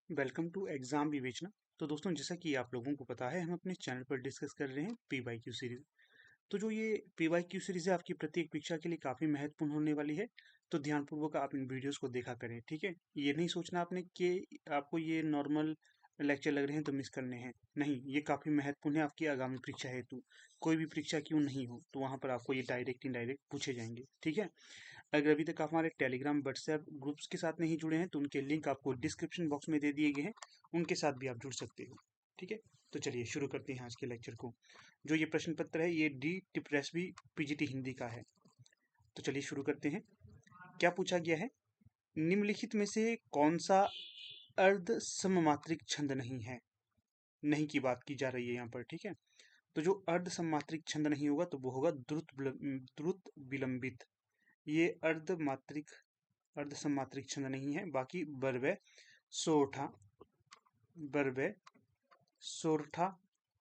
Welcome to exam विवेचना। तो दोस्तों, जैसा कि आप लोगों को पता है, हम अपने चैनल पर डिस्कस कर रहे हैं पीवाईक्यू सीरीज। तो जो ये पीवाईक्यू सीरीज है, आपकी प्रत्येक परीक्षा के लिए काफ़ी महत्वपूर्ण होने वाली है। तो ध्यानपूर्वक आप इन वीडियोस को देखा करें, ठीक है। ये नहीं सोचना आपने कि आपको ये नॉर्मल लेक्चर लग रहे हैं तो मिस करने हैं। नहीं, ये काफ़ी महत्वपूर्ण है आपकी आगामी परीक्षा हेतु। कोई भी परीक्षा क्यों नहीं हो, तो वहाँ पर आपको ये डायरेक्ट इनडायरेक्ट पूछे जाएंगे, ठीक है। अगर अभी तक आप हमारे टेलीग्राम व्हाट्सएप ग्रुप्स के साथ नहीं जुड़े हैं, तो उनके लिंक आपको डिस्क्रिप्शन बॉक्स में दे दिए गए हैं, उनके साथ भी आप जुड़ सकते हो, ठीक है। तो चलिए शुरू करते हैं आज के लेक्चर को। जो ये प्रश्न पत्र है, ये डी टिप्रेसबी पीजीटी हिंदी का है। तो चलिए शुरू करते हैं। क्या पूछा गया है? निम्नलिखित में से कौन सा अर्ध सममात्रिक छंद नहीं है? नहीं की बात की जा रही है यहाँ पर, ठीक है। तो जो अर्ध सममात्रिक छंद नहीं होगा, तो वो होगा द्रुत विलंबित। ये अर्ध सममात्रिक छंद नहीं है। बाकी बरवे, सोरठा, बरवे, सोरठा,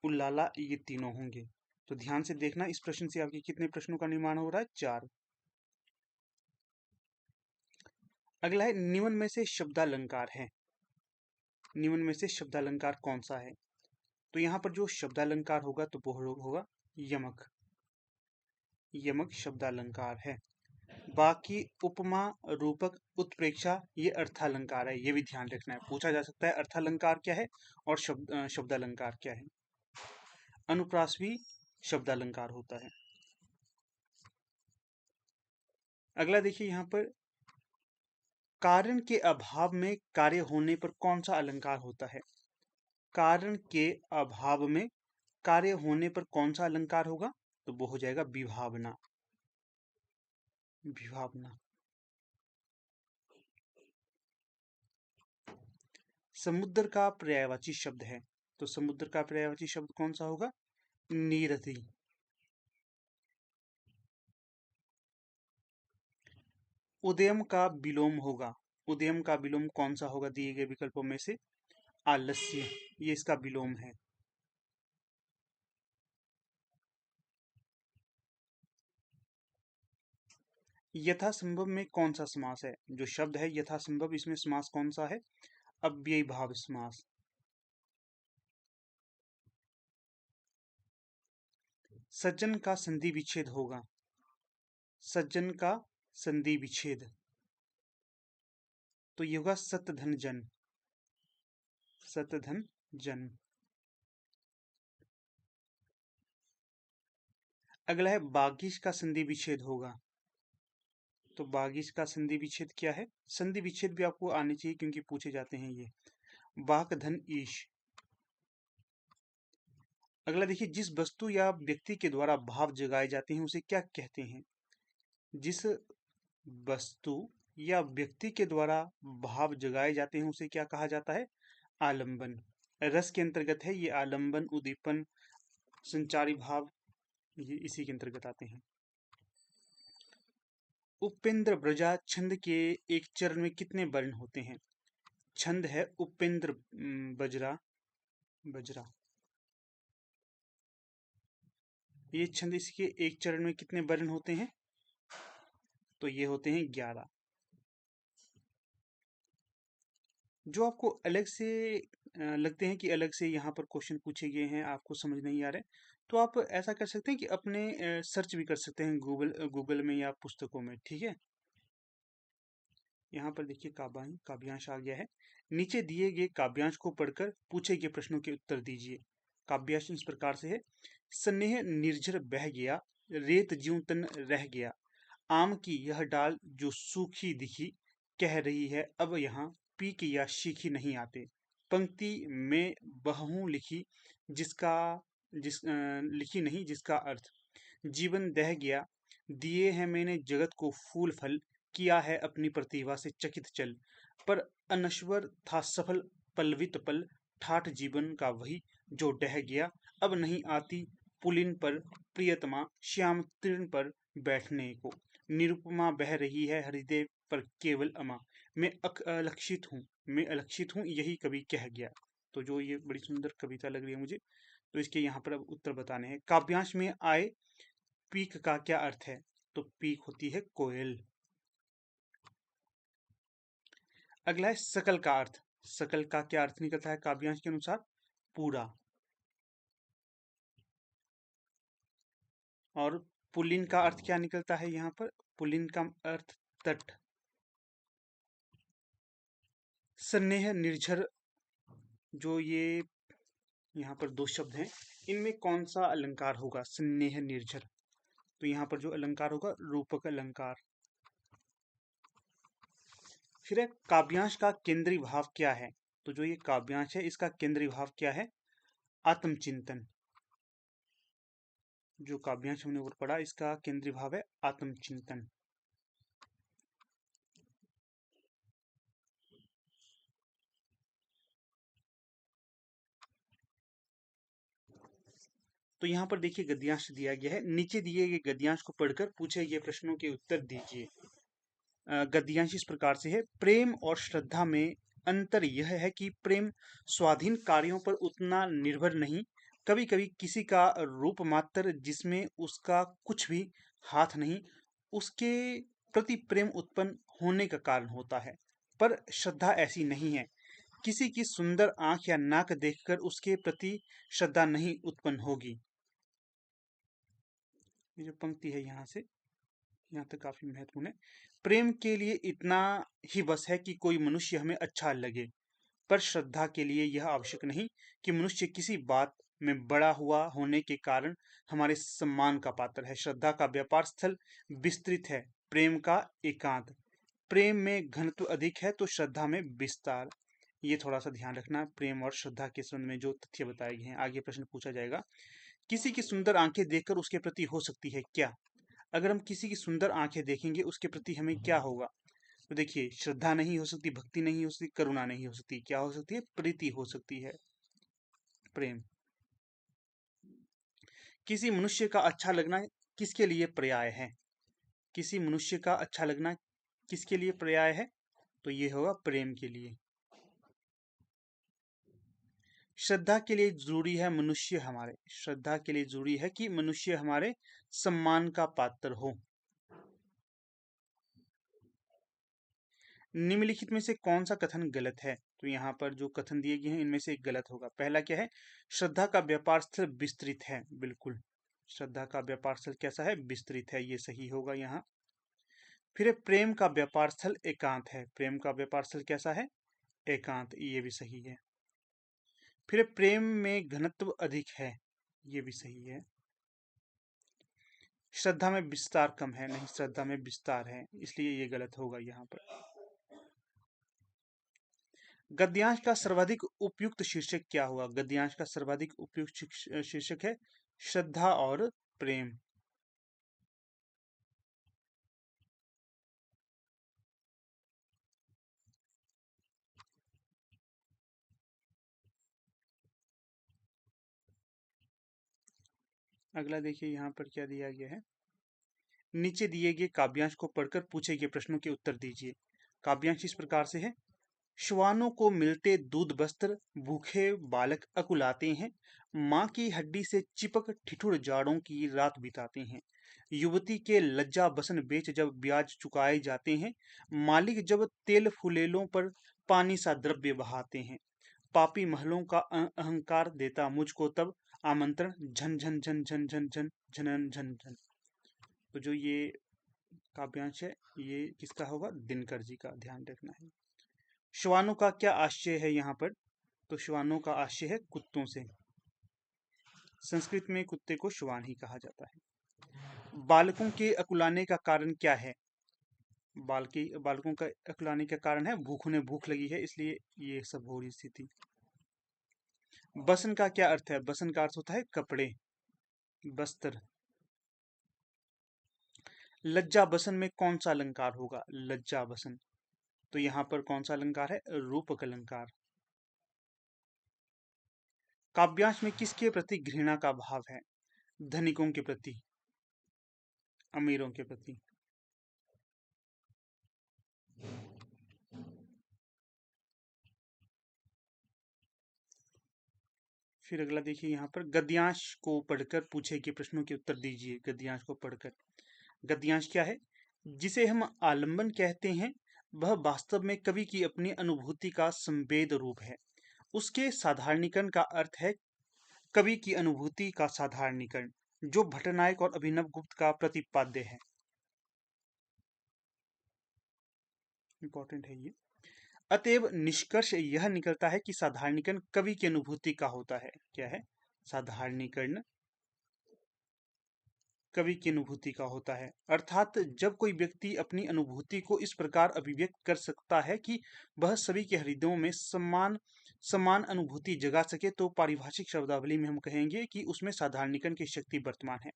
उल्लाला, ये तीनों होंगे। तो ध्यान से देखना, इस प्रश्न से आपके कितने प्रश्नों का निर्माण हो रहा है? 4। अगला है, निम्न में से शब्दालंकार है। निम्न में से शब्दालंकार कौन सा है? तो यहाँ पर जो शब्दालंकार होगा, तो वो होगा यमक। यमक शब्दालंकार है। बाकी उपमा, रूपक, उत्प्रेक्षा, ये अर्थालंकार है। ये भी ध्यान रखना है, पूछा जा सकता है अर्थालंकार क्या है और शब्दालंकार क्या है। अनुप्रास भी शब्दालंकार होता है। अगला देखिए यहाँ पर, कारण के अभाव में कार्य होने पर कौन सा अलंकार होता है? कारण के अभाव में कार्य होने पर कौन सा अलंकार होगा? तो वो हो जाएगा विभावना। विभावना। समुद्र का पर्यायवाची शब्द है, तो समुद्र का पर्यायवाची शब्द कौन सा होगा? नीरथी। उदयम का विलोम होगा। उदयम का विलोम कौन सा होगा दिए गए विकल्पों में से? आलस्य, ये इसका विलोम है। यथासंभव में कौन सा समास है? जो शब्द है यथासंभव, इसमें समास कौन सा है? अव्ययी भाव समास। सज्जन का संधि विच्छेद होगा। सज्जन का संधि विच्छेद, तो ये होगा सतधन जन। सतधन जन। अगला है, बागिश का संधि विच्छेद होगा। तो बागिश का संधि विच्छेद क्या है? संधि विच्छेद भी आपको आने चाहिए, क्योंकि पूछे जाते हैं ये। वाक धन ईश। अगला देखिए, जिस वस्तु या व्यक्ति के द्वारा भाव जगाए जाते हैं उसे क्या कहते हैं? जिस वस्तु या व्यक्ति के द्वारा भाव जगाए जाते हैं उसे क्या कहा जाता है? आलंबन। रस के अंतर्गत है ये आलंबन, उद्दीपन, संचारी भाव, ये इसी के अंतर्गत आते हैं। उपेंद्र ब्रजा छंद के एक चरण में कितने वर्ण होते हैं? छंद है उपेंद्र बजरा, बजरा। ये छंद, इसके एक चरण में कितने वर्ण होते हैं? तो ये होते हैं 11। जो आपको अलग से लगते हैं कि अलग से यहाँ पर क्वेश्चन पूछे गए हैं, आपको समझ नहीं आ रहे, तो आप ऐसा कर सकते हैं कि अपने सर्च भी कर सकते हैं गूगल में या पुस्तकों में, ठीक है। यहाँ पर देखिए काव्यांश आ गया है। नीचे दिए गए काव्यांश को पढ़कर पूछे गए प्रश्नों के उत्तर दीजिए। काव्यांश इस प्रकार से है। स्नेह निर्झर बह गया, रेत ज्यों तन रह गया, आम की यह डाल जो सूखी दिखी, कह रही है अब यहाँ पीक या शीखी नहीं आते। पंक्ति में बहूं लिखी, जिसका लिखी नहीं जिसका अर्थ, जीवन दह गया, दिए हैं मैंने जगत को फूल फल, किया है अपनी प्रतिभा से चकित चल, पर अनश्वर था सफल पलवित पल, ठाठ जीवन का वही जो डह गया, अब नहीं आती पुलिन पर प्रियतमा, श्याम तृण पर बैठने को, निरुपमा बह रही है हृदय पर केवल अमा, मैं अलक्षित हूँ यही कवि कह गया। तो जो ये बड़ी सुंदर कविता लग रही है मुझे, तो इसके यहाँ पर अब उत्तर बताने हैं। काव्यांश में आए पीक का क्या अर्थ है? तो पीक होती है कोयल। अगला है सकल का अर्थ। सकल का क्या अर्थ निकलता है काव्यांश के अनुसार? पूरा। और पुल्लिंग का अर्थ क्या निकलता है यहाँ पर? पुल्लिंग का अर्थ तट। स्नेह निर्झर, जो ये यहाँ पर दो शब्द हैं, इनमें कौन सा अलंकार होगा? स्नेह निर्झर, तो यहाँ पर जो अलंकार होगा रूपक अलंकार। फिर है काव्यांश का केंद्रीय भाव क्या है? तो जो ये काव्यांश है इसका केंद्रीय भाव क्या है? आत्मचिंतन। जो काव्यांश हमने ऊपर पढ़ा इसका केंद्रीय भाव है आत्मचिंतन। तो यहाँ पर देखिए गद्यांश दिया गया है, नीचे दिए गए गद्यांश को पढ़कर पूछे गए प्रश्नों के उत्तर दीजिए। गद्यांश इस प्रकार से है, प्रेम और श्रद्धा में अंतर यह है कि प्रेम स्वाधीन कार्यों पर उतना निर्भर नहीं, कभी कभी किसी का रूप मात्र जिसमें उसका कुछ भी हाथ नहीं, उसके प्रति प्रेम उत्पन्न होने का कारण होता है। पर श्रद्धा ऐसी नहीं है, किसी की सुंदर आंख या नाक देखकर उसके प्रति श्रद्धा नहीं उत्पन्न होगी। ये जो पंक्ति है यहाँ से यहाँ तक काफी महत्वपूर्ण है। प्रेम के लिए इतना ही बस है कि कोई मनुष्य हमें अच्छा लगे, पर श्रद्धा के लिए यह आवश्यक नहीं कि मनुष्य किसी बात में बड़ा हुआ होने के कारण हमारे सम्मान का पात्र है। श्रद्धा का व्यापार स्थल विस्तृत है, प्रेम का एकांत। प्रेम में घनत्व अधिक है तो श्रद्धा में विस्तार। ये थोड़ा सा ध्यान रखना, प्रेम और श्रद्धा के संबंध में जो तथ्य बताए गए हैं। आगे प्रश्न पूछा जाएगा, किसी की सुंदर आंखें देखकर उसके प्रति हो सकती है क्या? अगर हम किसी की सुंदर आंखें देखेंगे उसके प्रति हमें क्या होगा? तो देखिए, श्रद्धा नहीं हो सकती, भक्ति नहीं हो सकती, करुणा नहीं हो सकती, क्या हो सकती है? प्रीति हो सकती है, प्रेम। किसी मनुष्य का अच्छा लगना किसके लिए पर्याय है? किसी मनुष्य का अच्छा लगना किसके लिए पर्याय है? तो ये होगा प्रेम के लिए। श्रद्धा के लिए जरूरी है मनुष्य हमारे, श्रद्धा के लिए जरूरी है कि मनुष्य हमारे सम्मान का पात्र हो। निम्नलिखित में से कौन सा कथन गलत है? तो यहाँ पर जो कथन दिए गए हैं इनमें से एक गलत होगा। पहला क्या है? श्रद्धा का व्यापार स्थल विस्तृत है। बिल्कुल, श्रद्धा का व्यापार स्थल कैसा है? विस्तृत है, ये सही होगा यहाँ। फिर है, प्रेम का व्यापार स्थल एकांत है। प्रेम का व्यापार स्थल कैसा है? एकांत, ये भी सही है। फिर है, प्रेम में घनत्व अधिक है, ये भी सही है। श्रद्धा में विस्तार कम है, नहीं, श्रद्धा में विस्तार है, इसलिए ये गलत होगा यहाँ पर। गद्यांश का सर्वाधिक उपयुक्त शीर्षक क्या हुआ? गद्यांश का सर्वाधिक उपयुक्त शीर्षक है श्रद्धा और प्रेम। अगला देखिए यहाँ पर क्या दिया गया है, नीचे दिए गए काव्यांश को पढ़कर पूछे गए प्रश्नों के उत्तर दीजिए। काव्यांश इस प्रकार से है, श्वानों को मिलते दूध वस्त्र भूखे बालक अकुलाते हैं, माँ की हड्डी से चिपक ठिठुर जाड़ों की रात बिताते हैं, युवती के लज्जा बसन बेच जब ब्याज चुकाए जाते हैं, मालिक जब तेल फुलेलों पर पानी सा द्रव्य बहाते हैं, पापी महलों का अहंकार देता मुझको तब आमंत्रण, झन झन झन झन झन झन झनन झन झन। तो जो ये काव्यांश है ये किसका होगा? दिनकर जी का, ध्यान रखना है। श्वानों का क्या आशय है यहाँ पर? तो श्वानों का आशय है कुत्तों से, संस्कृत में कुत्ते को श्वान ही कहा जाता है। बालकों के अकुलाने का कारण क्या है? बालकों का अकुलाने का कारण है भूख, उन्हें भूख लगी है इसलिए ये सब हो रही स्थिति। बसन का क्या अर्थ है? बसन का अर्थ होता है कपड़े, वस्त्र। लज्जा बसन में कौन सा अलंकार होगा? लज्जा बसन, तो यहाँ पर कौन सा अलंकार है? रूपक अलंकार। काव्यांश में किसके प्रति घृणा का भाव है? धनिकों के प्रति, अमीरों के प्रति। फिर अगला देखिए यहाँ पर, गद्यांश को पढ़कर पूछे गए प्रश्नों के उत्तर दीजिए। गद्यांश को पढ़कर, गद्यांश क्या है? जिसे हम आलंबन कहते हैं वह वास्तव में कवि की अपनी अनुभूति का संवेद रूप है। उसके साधारणीकरण का अर्थ है कवि की अनुभूति का साधारणीकरण, जो भट्टनायक और अभिनव गुप्त का प्रतिपाद्य है। इंपॉर्टेंट है ये। अतएव निष्कर्ष यह निकलता है कि साधारणीकरण कवि की अनुभूति का होता है। क्या है? साधारणीकरण कवि की अनुभूति का होता है। अर्थात जब कोई व्यक्ति अपनी अनुभूति को इस प्रकार अभिव्यक्त कर सकता है कि वह सभी के हृदयों में समान समान अनुभूति जगा सके, तो पारिभाषिक शब्दावली में हम कहेंगे कि उसमें साधारणीकरण की शक्ति वर्तमान है।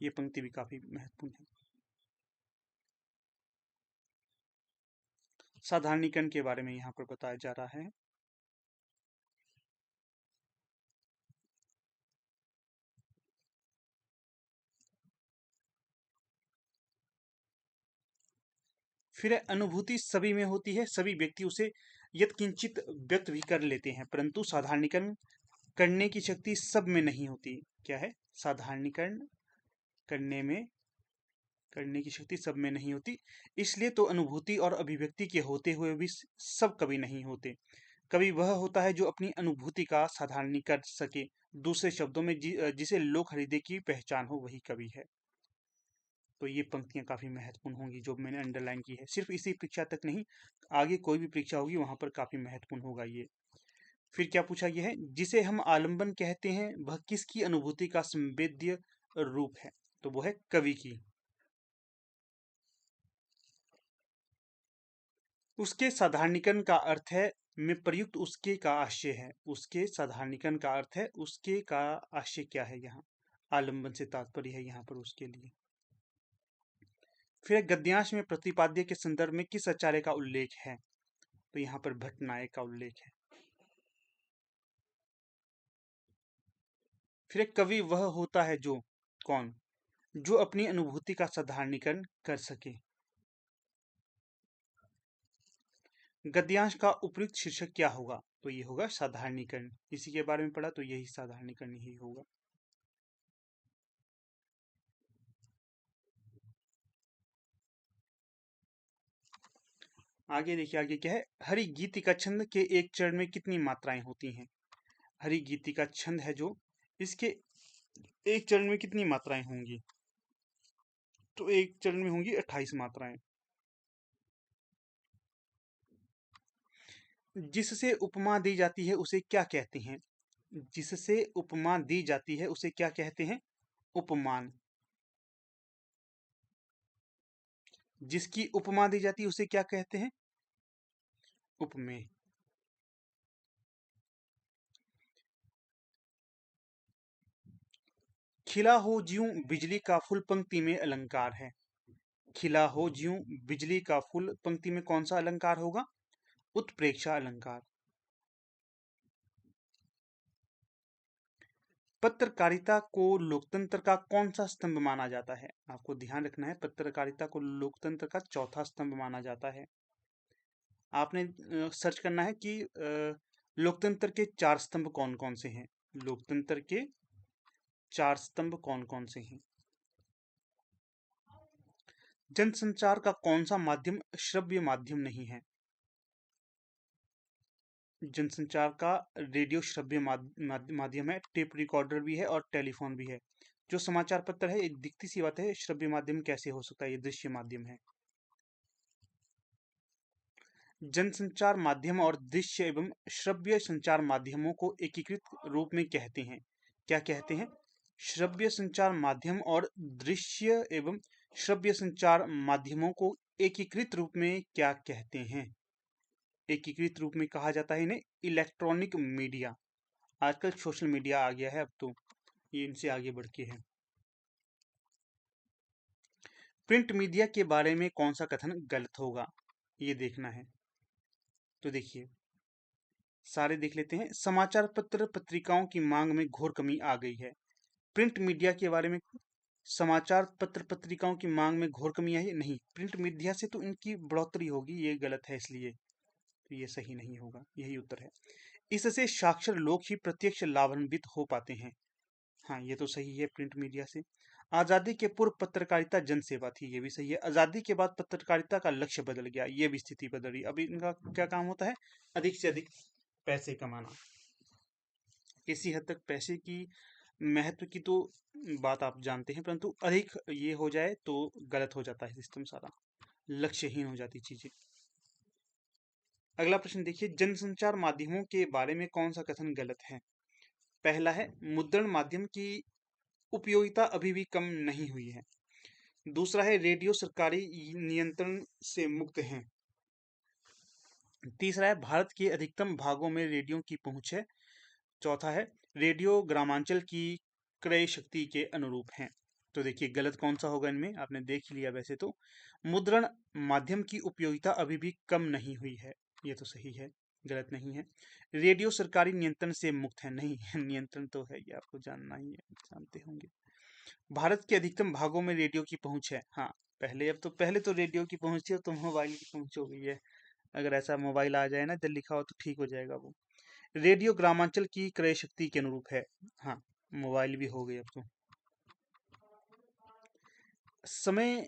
ये पंक्ति भी काफी महत्वपूर्ण है। साधारणीकरण के बारे में यहाँ पर बताया जा रहा है। फिर अनुभूति सभी में होती है, सभी व्यक्ति उसे यत्किंचित व्यक्त भी कर लेते हैं, परंतु साधारणीकरण करने की शक्ति सब में नहीं होती। क्या है? साधारणीकरण करने की शक्ति सब में नहीं होती। इसलिए तो अनुभूति और अभिव्यक्ति के होते हुए भी सब कवि नहीं होते। कवि वह होता है जो अपनी अनुभूति का साधारणीकरण कर सके। दूसरे शब्दों में जिसे लोक हृदय की पहचान हो, वही कवि है। तो ये पंक्तियां काफी महत्वपूर्ण होंगी जो मैंने अंडरलाइन की है। सिर्फ इसी परीक्षा तक नहीं, आगे कोई भी परीक्षा होगी वहां पर काफी महत्वपूर्ण होगा ये। फिर क्या पूछा गया है? जिसे हम आलंबन कहते हैं, वह किसकी अनुभूति का संवेद्य रूप है? तो वो है कवि की। उसके साधारणीकरण का अर्थ है में प्रयुक्त उसके का आशय है। उसके साधारणीकरण का अर्थ है उसके का आशय क्या है? यहाँ आलंबन से तात्पर्य है यहाँ पर उसके लिए। फिर गद्यांश में प्रतिपाद्य के संदर्भ में किस आचार्य का उल्लेख है? तो यहाँ पर भट्टनायक का उल्लेख है। फिर एक कवि वह होता है जो कौन? जो अपनी अनुभूति का साधारणीकरण कर सके। गद्यांश का उपयुक्त शीर्षक क्या होगा? तो ये होगा साधारणीकरण। इसी के बारे में पढ़ा तो यही साधारणीकरण ही होगा। आगे देखिए, आगे क्या है? हरि गीतिका छंद के एक चरण में कितनी मात्राएं होती हैं? हरि गीतिका छंद है जो, इसके एक चरण में कितनी मात्राएं होंगी? तो एक चरण में होंगी 28 मात्राएं। जिससे उपमा दी जाती है उसे क्या कहते हैं? जिससे उपमा दी जाती है उसे क्या कहते हैं? उपमान। जिसकी उपमा दी जाती है उसे क्या कहते हैं? उपमेय। खिला हो ज्यों बिजली का फूल पंक्ति में अलंकार है। खिला हो ज्यों बिजली का फूल पंक्ति में कौन सा अलंकार होगा? उत्प्रेक्षा अलंकार। पत्रकारिता को लोकतंत्र का कौन सा स्तंभ माना जाता है? आपको ध्यान रखना है, पत्रकारिता को लोकतंत्र का चौथा स्तंभ माना जाता है। आपने सर्च करना है कि लोकतंत्र के 4 स्तंभ कौन कौन से हैं। लोकतंत्र के 4 स्तंभ कौन कौन से हैं? जनसंचार का कौन सा माध्यम श्रव्य माध्यम नहीं है? जनसंचार का रेडियो श्रव्य माध्यम है, टेप रिकॉर्डर भी है और टेलीफोन भी है। जो समाचार पत्र है, एक दिखती सी बात है, श्रव्य माध्यम कैसे हो सकता है? ये दृश्य माध्यम है। जनसंचार माध्यम और दृश्य एवं श्रव्य संचार माध्यमों को एकीकृत रूप में कहते हैं। क्या कहते हैं? श्रव्य संचार माध्यम और दृश्य एवं श्रव्य संचार माध्यमों को एकीकृत रूप में क्या कहते हैं? एकीकृत रूप में कहा जाता है इन्हें इलेक्ट्रॉनिक मीडिया। आजकल सोशल मीडिया आ गया है, अब तो ये इनसे आगे बढ़ के है। प्रिंट मीडिया के बारे में कौन सा कथन गलत होगा? ये देखना है। तो देखिए, सारे देख लेते हैं। समाचार पत्र पत्रिकाओं की मांग में घोर कमी आ गई है। प्रिंट मीडिया के बारे में, समाचार पत्र पत्रिकाओं की मांग में घोर कमी आई है? नहीं, प्रिंट मीडिया से तो इनकी बढ़ोतरी होगी, ये गलत है, इसलिए तो ये सही नहीं होगा, यही उत्तर है। इससे साक्षर लोग ही प्रत्यक्ष लाभान्वित हो पाते हैं। हाँ, ये तो सही है, प्रिंट मीडिया से। आजादी के पूर्व पत्रकारिता जनसेवा थी, ये भी सही है। आजादी के बाद पत्रकारिता का लक्ष्य बदल गया, ये भी स्थिति बदल रही। अभी इनका क्या काम होता है? अधिक से अधिक पैसे कमाना। किसी हद तक पैसे की महत्व की तो बात आप जानते हैं, परंतु अधिक ये हो जाए तो गलत हो जाता है सिस्टम सारा, लक्ष्यहीन हो जाती चीजें। अगला प्रश्न देखिए, जनसंचार माध्यमों के बारे में कौन सा कथन गलत है? पहला है, मुद्रण माध्यम की उपयोगिता अभी भी कम नहीं हुई है। दूसरा है, रेडियो सरकारी नियंत्रण से मुक्त है। तीसरा है, भारत के अधिकतम भागों में रेडियो की पहुंच है। चौथा है, रेडियो ग्रामांचल की क्रय शक्ति के अनुरूप हैं। तो देखिए गलत कौन सा होगा इनमें, आपने देख ही लिया वैसे तो। मुद्रण माध्यम की उपयोगिता अभी भी कम नहीं हुई है, ये तो सही है, गलत नहीं है। रेडियो सरकारी नियंत्रण से मुक्त है, नहीं नियंत्रण तो है, ये आपको जानना ही है, जानते होंगे। भारत के अधिकतम भागों में रेडियो की पहुंच है, हाँ। पहले तो रेडियो की पहुंच थी, अब तो मोबाइल की पहुंच हो गई है। अगर ऐसा मोबाइल आ जाए ना जब लिखा हो तो ठीक हो जाएगा वो। रेडियो ग्रामांचल की क्रय शक्ति के अनुरूप है, हाँ। मोबाइल भी हो गए अब तो। समय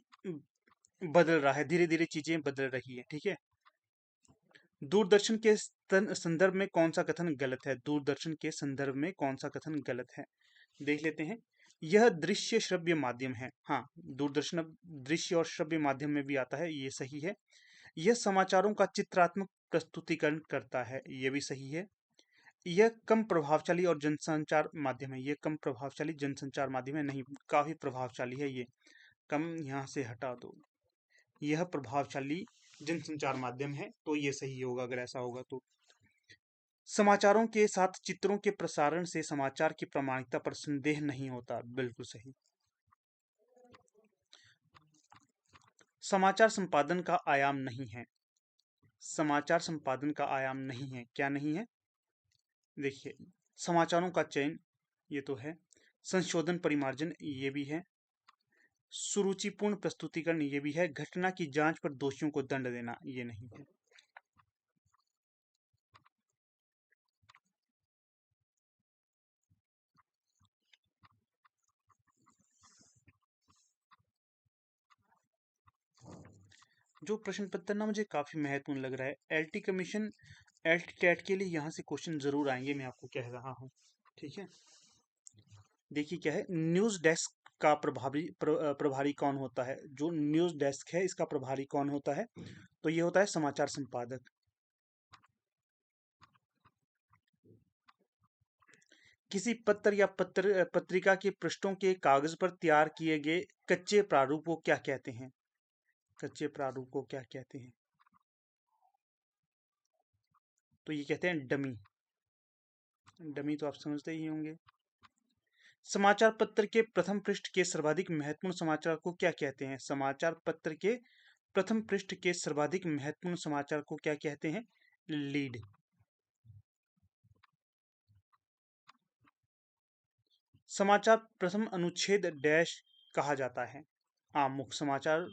बदल रहा है, धीरे धीरे चीजें बदल रही है, ठीक है। दूरदर्शन के संदर्भ में कौन सा कथन गलत है? दूरदर्शन के संदर्भ में कौन सा कथन गलत है, देख लेते हैं। यह दृश्य श्रव्य माध्यम है, हाँ। दूरदर्शन अब दृश्य और श्रव्य माध्यम में भी आता है, ये सही है। यह समाचारों का चित्रात्मक प्रस्तुतिकरण करता है, ये भी सही है। यह कम प्रभावशाली और जनसंचार माध्यम है, ये कम प्रभावशाली जनसंचार माध्यम है, नहीं, काफी प्रभावशाली है ये। कम यहाँ से हटा दो, यह प्रभावशाली जनसंचार माध्यम है, तो ये सही होगा अगर ऐसा होगा तो। समाचारों के साथ चित्रों के प्रसारण से समाचार की प्रामाणिकता पर संदेह नहीं होता, बिल्कुल सही। समाचार संपादन का आयाम नहीं है, समाचार संपादन का आयाम नहीं है, क्या नहीं है? देखिए, समाचारों का चयन, ये तो है। संशोधन परिमार्जन, ये भी है। सुरुचिपूर्ण प्रस्तुतिकरण, ये भी है। घटना की जांच पर दोषियों को दंड देना, ये नहीं है। जो प्रश्न पत्र ना मुझे काफी महत्वपूर्ण लग रहा है, एलटी कमीशन, एलटी टेट के लिए यहाँ से क्वेश्चन जरूर आएंगे, मैं आपको कह रहा हूँ, ठीक है। देखिए क्या है, न्यूज डेस्क का प्रभारी कौन होता है? जो न्यूज डेस्क है इसका प्रभारी कौन होता है? तो ये होता है समाचार संपादक। किसी पत्र या पत्रिका के पृष्ठों के कागज पर तैयार किए गए कच्चे प्रारूप को क्या कहते हैं? कच्चे प्रारूप को क्या कहते हैं? तो ये कहते हैं डमी। डमी तो आप समझते ही होंगे। समाचार पत्र के प्रथम पृष्ठ के सर्वाधिक महत्वपूर्ण समाचार को क्या कहते हैं? समाचार पत्र के प्रथम पृष्ठ के सर्वाधिक महत्वपूर्ण समाचार को क्या कहते हैं? लीड। समाचार प्रथम अनुच्छेद डैश कहा जाता है? आमुख। समाचार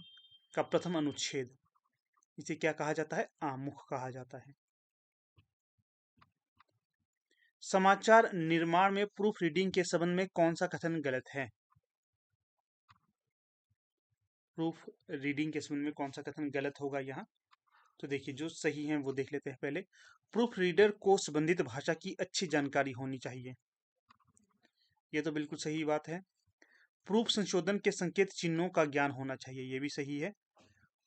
का प्रथम अनुच्छेद, इसे क्या कहा जाता है? आमुख कहा जाता है। समाचार निर्माण में प्रूफ रीडिंग के संबंध में कौन सा कथन गलत है? प्रूफ रीडिंग के संबंध में कौन सा कथन गलत होगा यहाँ? तो देखिए जो सही है वो देख लेते हैं पहले। प्रूफ रीडर को संबंधित भाषा की अच्छी जानकारी होनी चाहिए, ये तो बिल्कुल सही बात है। प्रूफ संशोधन के संकेत चिन्हों का ज्ञान होना चाहिए, ये भी सही है।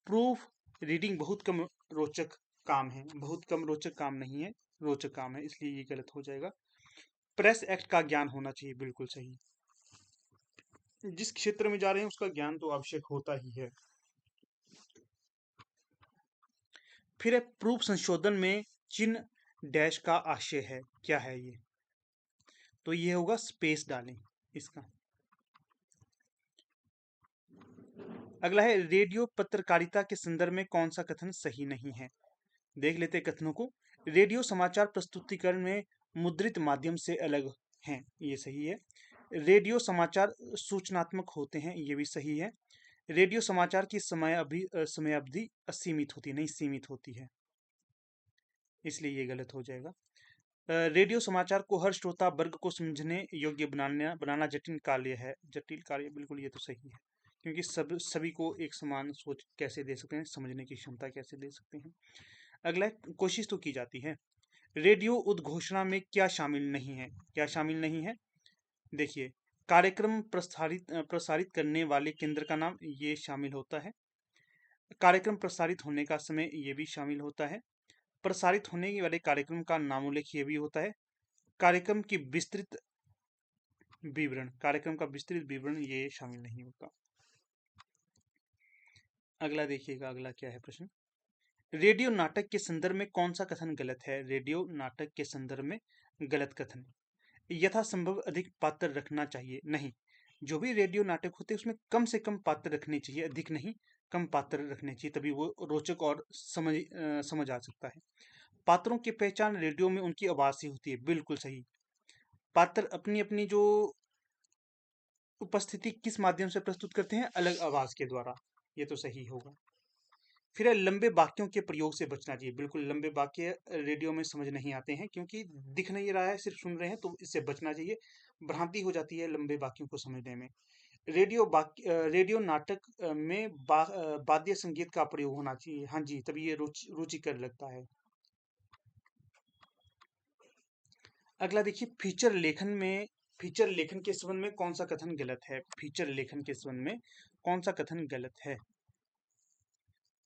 प्रूफ रीडिंग बहुत कम रोचक काम है, बहुत कम रोचक काम नहीं है, रोचक काम है, इसलिए ये गलत हो जाएगा। प्रेस एक्ट का ज्ञान होना चाहिए, बिल्कुल सही। जिस क्षेत्र में जा रहे हैं उसका ज्ञान तो आवश्यक होता ही है। फिर है, प्रूफ संशोधन में चिन्ह डैश का आशय है, क्या है ये? तो ये होगा स्पेस डालें इसका। अगला है, रेडियो पत्रकारिता के संदर्भ में कौन सा कथन सही नहीं है? देख लेते कथनों को। रेडियो समाचार प्रस्तुतिकरण में मुद्रित माध्यम से अलग हैं, ये सही है। रेडियो समाचार सूचनात्मक होते हैं, ये भी सही है। रेडियो समाचार की समय अवधि असीमित होती है, नहीं सीमित होती है, इसलिए ये गलत हो जाएगा। रेडियो समाचार को हर श्रोता वर्ग को समझने योग्य बनाना बनाना जटिल कार्य है। जटिल कार्य, बिल्कुल ये तो सही है, क्योंकि सभी को एक समान सोच कैसे दे सकते हैं, समझने की क्षमता कैसे दे सकते हैं। अगला कोशिश तो की जाती है। रेडियो उद्घोषणा में क्या शामिल नहीं है? क्या शामिल नहीं है? देखिए, कार्यक्रम प्रसारित करने वाले केंद्र का नाम ये शामिल होता है। कार्यक्रम प्रसारित होने का समय ये भी शामिल होता है। प्रसारित होने वाले कार्यक्रम का नामोल्लेख ये भी होता है। कार्यक्रम की विस्तृत विवरण, कार्यक्रम का विस्तृत विवरण ये शामिल नहीं होता। अगला देखिएगा, अगला क्या है प्रश्न। रेडियो नाटक के संदर्भ में कौन सा कथन गलत है? रेडियो नाटक के संदर्भ में गलत कथन, यथासंभव अधिक पात्र रखना चाहिए। नहीं, जो भी रेडियो नाटक होते हैं उसमें कम से कम पात्र रखने चाहिए, अधिक नहीं, कम पात्र रखने चाहिए, तभी वो रोचक और समझ आ सकता है। पात्रों की पहचान रेडियो में उनकी आवाज से होती है, बिल्कुल सही। पात्र अपनी अपनी जो उपस्थिति किस माध्यम से प्रस्तुत करते हैं? अलग आवाज के द्वारा, ये तो सही होगा। फिर है लंबे वाक्यों के प्रयोग से बचना चाहिए। बिल्कुल, लंबे वाक्य रेडियो में समझ नहीं आते हैं, क्योंकि दिख नहीं रहा है, सिर्फ सुन रहे हैं, तो इससे बचना चाहिए। भ्रांति हो जाती है लंबे वाक्यों को समझने में। रेडियो नाटक में वाद्य संगीत का प्रयोग होना चाहिए। हाँ जी, तभी ये रुचिकर लगता है। अगला देखिए, फीचर लेखन के संबंध में कौन सा कथन गलत है? फीचर लेखन के संबंध में कौन सा कथन गलत है?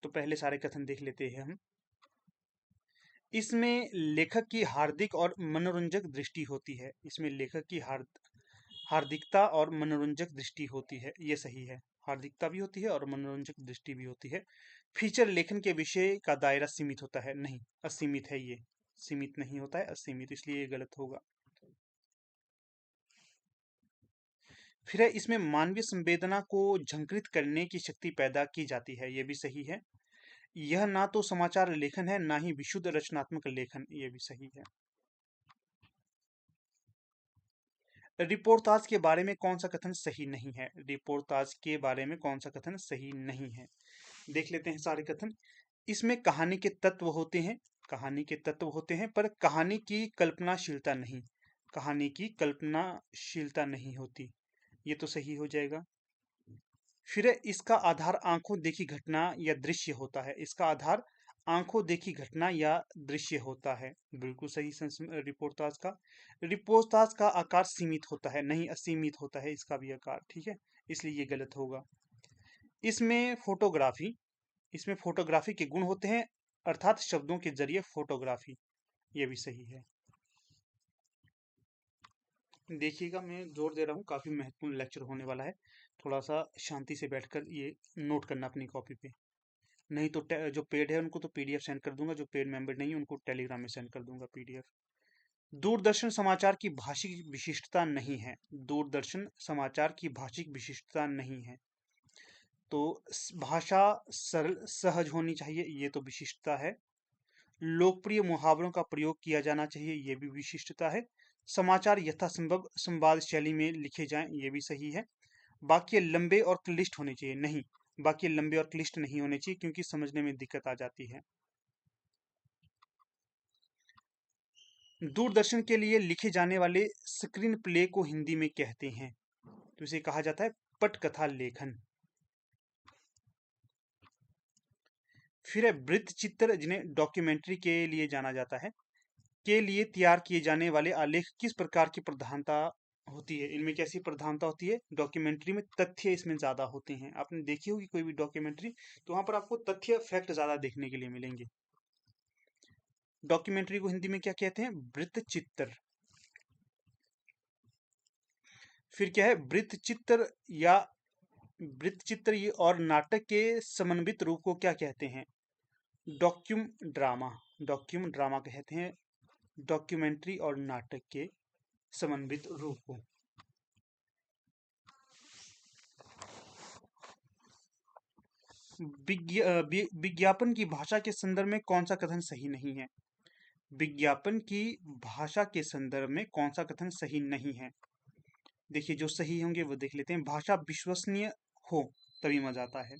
तो पहले सारे कथन देख लेते हैं हम। इसमें लेखक की हार्दिक और मनोरंजक दृष्टि होती है। इसमें लेखक की हार्दिकता और मनोरंजक दृष्टि होती है, ये सही है। हार्दिकता भी होती है और मनोरंजक दृष्टि भी होती है। फीचर लेखन के विषय का दायरा सीमित होता है। नहीं, असीमित है ये, सीमित नहीं होता है, असीमित, इसलिए ये गलत होगा। फिर है इसमें मानवीय संवेदना को झंकृत करने की शक्ति पैदा की जाती है, ये भी सही है। यह ना तो समाचार लेखन है, ना ही विशुद्ध रचनात्मक लेखन, ये भी सही है। रिपोर्टाज के बारे में कौन सा कथन सही नहीं है? रिपोर्टाज के बारे में कौन सा कथन सही नहीं है? देख लेते हैं सारे कथन। इसमें कहानी के तत्व होते हैं, कहानी के तत्व होते हैं, पर कहानी की कल्पनाशीलता नहीं, कहानी की कल्पनाशीलता नहीं होती, ये तो सही हो जाएगा। फिर इसका आधार आंखों देखी घटना या दृश्य होता है। इसका आधार आंखों देखी घटना या दृश्य होता है, बिल्कुल सही। रिपोर्टाज का आकार सीमित होता है, नहीं, असीमित होता है इसका भी आकार, ठीक है, इसलिए ये गलत होगा। इसमें फोटोग्राफी इसमें फोटोग्राफी के गुण होते हैं, अर्थात शब्दों के जरिए फोटोग्राफी, ये भी सही है। देखिएगा, मैं जोर दे रहा हूँ, काफी महत्वपूर्ण लेक्चर होने वाला है, थोड़ा सा शांति से बैठकर ये नोट करना अपनी कॉपी पे। नहीं तो जो पेड है उनको तो पीडीएफ सेंड कर दूंगा, जो पेड मेंबर नहीं है उनको टेलीग्राम में सेंड कर दूंगा पीडीएफ। दूरदर्शन समाचार की भाषिक विशिष्टता नहीं है। दूरदर्शन समाचार की भाषिक विशिष्टता नहीं है, तो भाषा सरल सहज होनी चाहिए, ये तो विशिष्टता है। लोकप्रिय मुहावरों का प्रयोग किया जाना चाहिए, ये भी विशिष्टता है। समाचार यथासंभव संवाद शैली में लिखे जाएं, ये भी सही है। वाक्य लंबे और क्लिष्ट होने चाहिए। नहीं, वाक्य लंबे और क्लिष्ट नहीं होने चाहिए, क्योंकि समझने में दिक्कत आ जाती है। दूरदर्शन के लिए लिखे जाने वाले स्क्रीन प्ले को हिंदी में कहते हैं, तो इसे कहा जाता है पटकथा लेखन। फिर है वृत्त चित्र, जिन्हें डॉक्यूमेंट्री के लिए जाना जाता है, के लिए तैयार किए जाने वाले आलेख किस प्रकार की प्रधानता होती है? इनमें कैसी प्रधानता होती है? डॉक्यूमेंट्री में तथ्य इसमें ज्यादा होते हैं। आपने देखी होगी कोई भी डॉक्यूमेंट्री, तो वहां पर आपको तथ्य फैक्ट ज्यादा देखने के लिए मिलेंगे। डॉक्यूमेंट्री को हिंदी में क्या कहते हैं? वृत्त चित्र। फिर क्या है? वृत्त चित्र या वृत्त चित्र और नाटक के समन्वित रूप को क्या कहते हैं? डॉक्यूम ड्रामा। डॉक्यूम ड्रामा कहते हैं डॉक्यूमेंट्री और नाटक के समन्वित रूप को। विज्ञापन की भाषा के संदर्भ में कौन सा कथन सही नहीं है? विज्ञापन की भाषा के संदर्भ में कौन सा कथन सही नहीं है? देखिए, जो सही होंगे वो देख लेते हैं। भाषा विश्वसनीय हो तभी मजा आता है।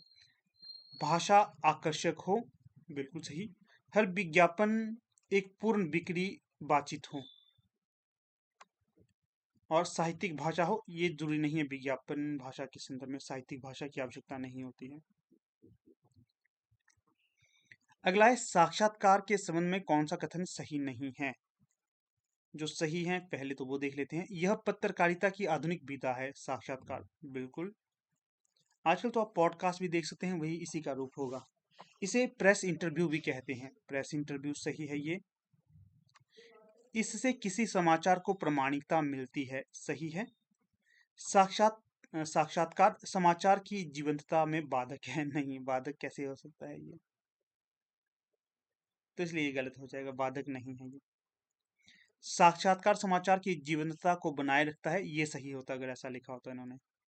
भाषा आकर्षक हो, बिल्कुल सही। हर विज्ञापन एक पूर्ण बिक्री बातचीत हो। और साहित्यिक भाषा हो, ये जरूरी नहीं है, विज्ञापन भाषा के संदर्भ में साहित्यिक भाषा की आवश्यकता नहीं होती है। अगला है साक्षात्कार के संबंध में कौन सा कथन सही नहीं है। जो सही है पहले तो वो देख लेते हैं। यह पत्रकारिता की आधुनिक विधा है, साक्षात्कार बिल्कुल। आजकल तो आप पॉडकास्ट भी देख सकते हैं, वही इसी का रूप होगा। इसे प्रेस इंटरव्यू भी कहते हैं, प्रेस इंटरव्यू सही है ये। इससे किसी समाचार को प्रामाणिकता मिलती है, सही है। साक्षात्कार समाचार की जीवंतता में बाधक है, नहीं बाधक कैसे हो सकता है ये, तो इसलिए ये गलत हो जाएगा, बाधक नहीं है ये। साक्षात्कार समाचार की जीवंतता को बनाए रखता है, ये सही होता अगर ऐसा लिखा होता इन्होंने।